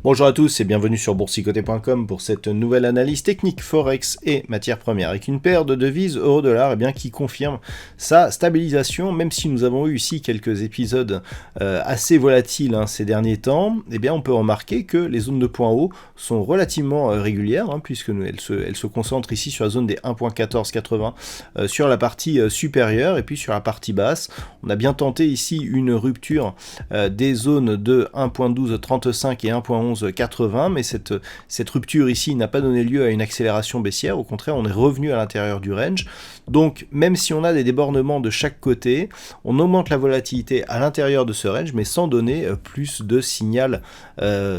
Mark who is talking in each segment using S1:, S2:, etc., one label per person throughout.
S1: Bonjour à tous et bienvenue sur boursicoté.com pour cette nouvelle analyse technique Forex et matières premières avec une paire de devises euro-dollar qui confirme sa stabilisation, même si nous avons eu ici quelques épisodes assez volatiles ces derniers temps. On peut remarquer que les zones de point haut sont relativement régulières puisque elles se concentrent ici sur la zone des 1.1480 sur la partie supérieure, et puis sur la partie basse on a bien tenté ici une rupture des zones de 1.1235 et 1.1180, mais cette rupture ici n'a pas donné lieu à une accélération baissière. Au contraire, on est revenu à l'intérieur du range. Donc même si on a des débordements de chaque côté, on augmente la volatilité à l'intérieur de ce range, mais sans donner plus de signal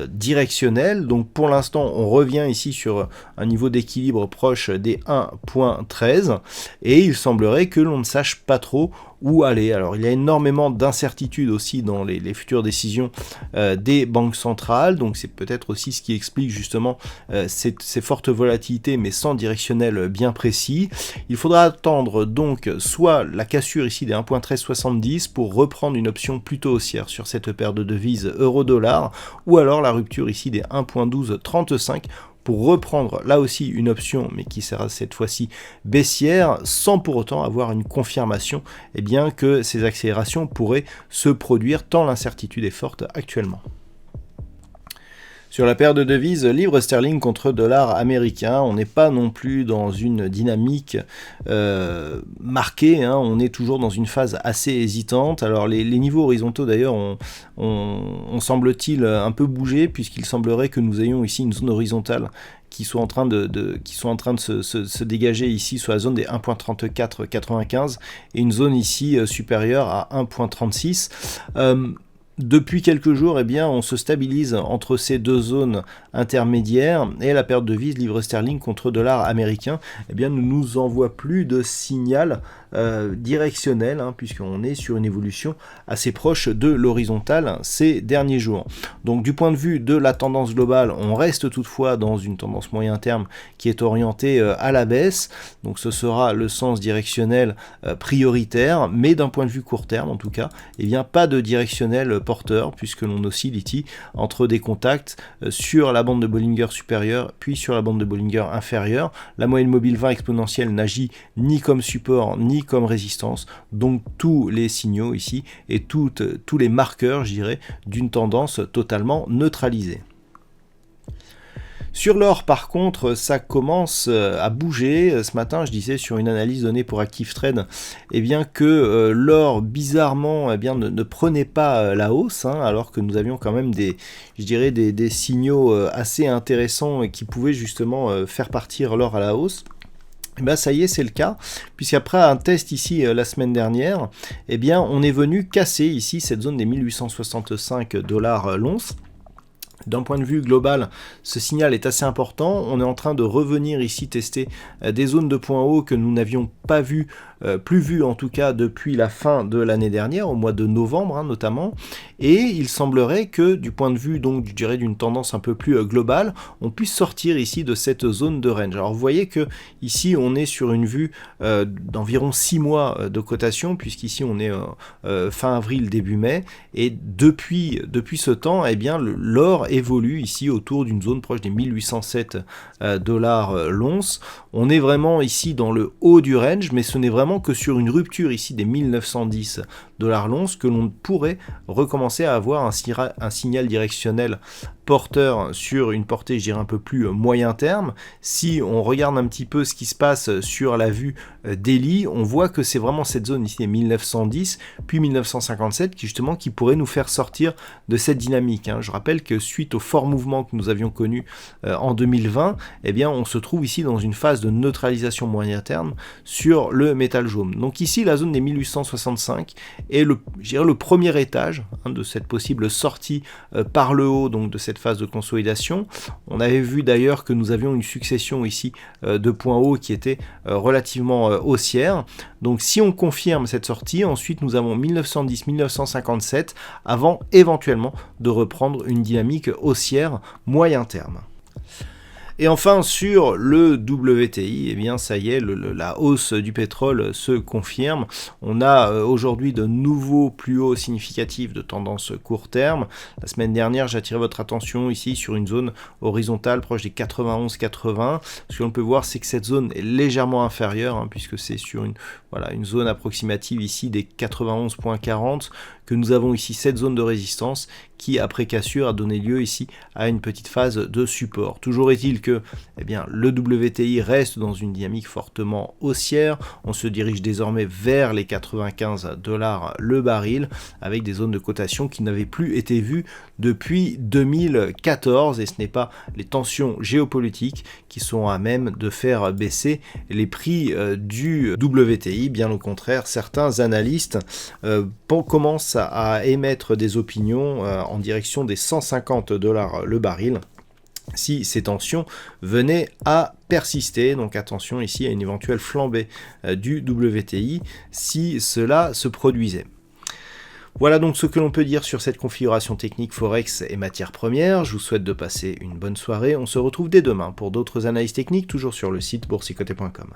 S1: directionnel. Donc pour l'instant, on revient ici sur un niveau d'équilibre proche des 1.13, et il semblerait que l'on ne sache pas trop où aller. Alors il y a énormément d'incertitudes aussi dans les futures décisions des banques centrales, donc c'est peut-être aussi ce qui explique justement ces fortes volatilités, mais sans directionnel bien précis. Il faudra attendre donc soit la cassure ici des 1.1370 pour reprendre une option plutôt haussière sur cette paire de devises euro-dollar, ou alors la rupture ici des 1.1235 pour reprendre là aussi une option, mais qui sera cette fois-ci baissière, sans pour autant avoir une confirmation que ces accélérations pourraient se produire, tant l'incertitude est forte actuellement. Sur la paire de devises livre sterling contre dollar américain, on n'est pas non plus dans une dynamique marquée, on est toujours dans une phase assez hésitante. Alors les niveaux horizontaux d'ailleurs on semble-t-il un peu bougé, puisqu'il semblerait que nous ayons ici une zone horizontale qui sont en train de se dégager ici sur la zone des 1.3495 et une zone ici supérieure à 1.36. Depuis quelques jours, on se stabilise entre ces deux zones intermédiaires, et la paire de devises livre sterling contre dollar américain ne nous envoie plus de signal directionnel, puisqu'on est sur une évolution assez proche de l'horizontale ces derniers jours. Donc du point de vue de la tendance globale, on reste toutefois dans une tendance moyen terme qui est orientée à la baisse, donc ce sera le sens directionnel prioritaire, mais d'un point de vue court terme en tout cas, pas de directionnel porteur, puisque l'on oscille ici entre des contacts sur la bande de Bollinger supérieure puis sur la bande de Bollinger inférieure. La moyenne mobile 20 exponentielle n'agit ni comme support ni comme résistance, donc tous les signaux ici et tous les marqueurs, je dirais, d'une tendance totalement neutralisée. Sur l'or, par contre, ça commence à bouger. Ce matin, je disais sur une analyse donnée pour ActiveTrade, que l'or, bizarrement, ne prenait pas la hausse, alors que nous avions quand même des signaux assez intéressants et qui pouvaient justement faire partir l'or à la hausse. Ça y est, c'est le cas, puisqu'après un test ici la semaine dernière, on est venu casser ici cette zone des 1865 $ l'once. D'un point de vue global, ce signal est assez important. On est en train de revenir ici tester des zones de points hauts que nous n'avions pas vues, plus vues en tout cas depuis la fin de l'année dernière, au mois de novembre notamment. Et il semblerait que du point de vue donc je dirais d'une tendance un peu plus globale, on puisse sortir ici de cette zone de range. Alors vous voyez que ici on est sur une vue d'environ 6 mois de cotation, puisqu'ici on est fin avril, début mai, et depuis ce temps, l'or évolue ici autour d'une zone proche des 1807 $ l'once. On est vraiment ici dans le haut du range, mais ce n'est vraiment que sur une rupture ici des 1910 $ l'once que l'on pourrait recommencer à avoir un signal directionnel porteur sur une portée, je dirais, un peu plus moyen terme. Si on regarde un petit peu ce qui se passe sur la vue daily, on voit que c'est vraiment cette zone ici, 1910, puis 1957, qui pourrait nous faire sortir de cette dynamique. Je rappelle que suite au fort mouvement que nous avions connu en 2020, on se trouve ici dans une phase de neutralisation moyen terme sur le métal jaune. Donc ici, la zone des 1865 est le premier étage de cette possible sortie par le haut, donc de cette cette phase de consolidation. On avait vu d'ailleurs que nous avions une succession ici de points hauts qui étaient relativement haussières. Donc si on confirme cette sortie, ensuite nous avons 1910-1957 avant éventuellement de reprendre une dynamique haussière moyen terme. Et enfin, sur le WTI, eh bien ça y est, la hausse du pétrole se confirme. On a aujourd'hui de nouveaux plus hauts significatifs de tendance court terme. La semaine dernière, j'ai attiré votre attention ici sur une zone horizontale proche des 91-80. Ce que l'on peut voir, c'est que cette zone est légèrement inférieure, puisque c'est sur une zone approximative ici des 91.40, que nous avons ici cette zone de résistance qui, après cassure, a donné lieu ici à une petite phase de support. Toujours est-il que le WTI reste dans une dynamique fortement haussière. On se dirige désormais vers les 95 $ le baril, avec des zones de cotation qui n'avaient plus été vues depuis 2014, et ce n'est pas les tensions géopolitiques qui sont à même de faire baisser les prix du WTI. Bien au contraire, certains analystes commencent à émettre des opinions en direction des 150 $ le baril si ces tensions venaient à persister. Donc attention ici à une éventuelle flambée du WTI si cela se produisait. Voilà donc ce que l'on peut dire sur cette configuration technique Forex et matières premières. Je vous souhaite de passer une bonne soirée. On se retrouve dès demain pour d'autres analyses techniques, toujours sur le site boursicoté.com.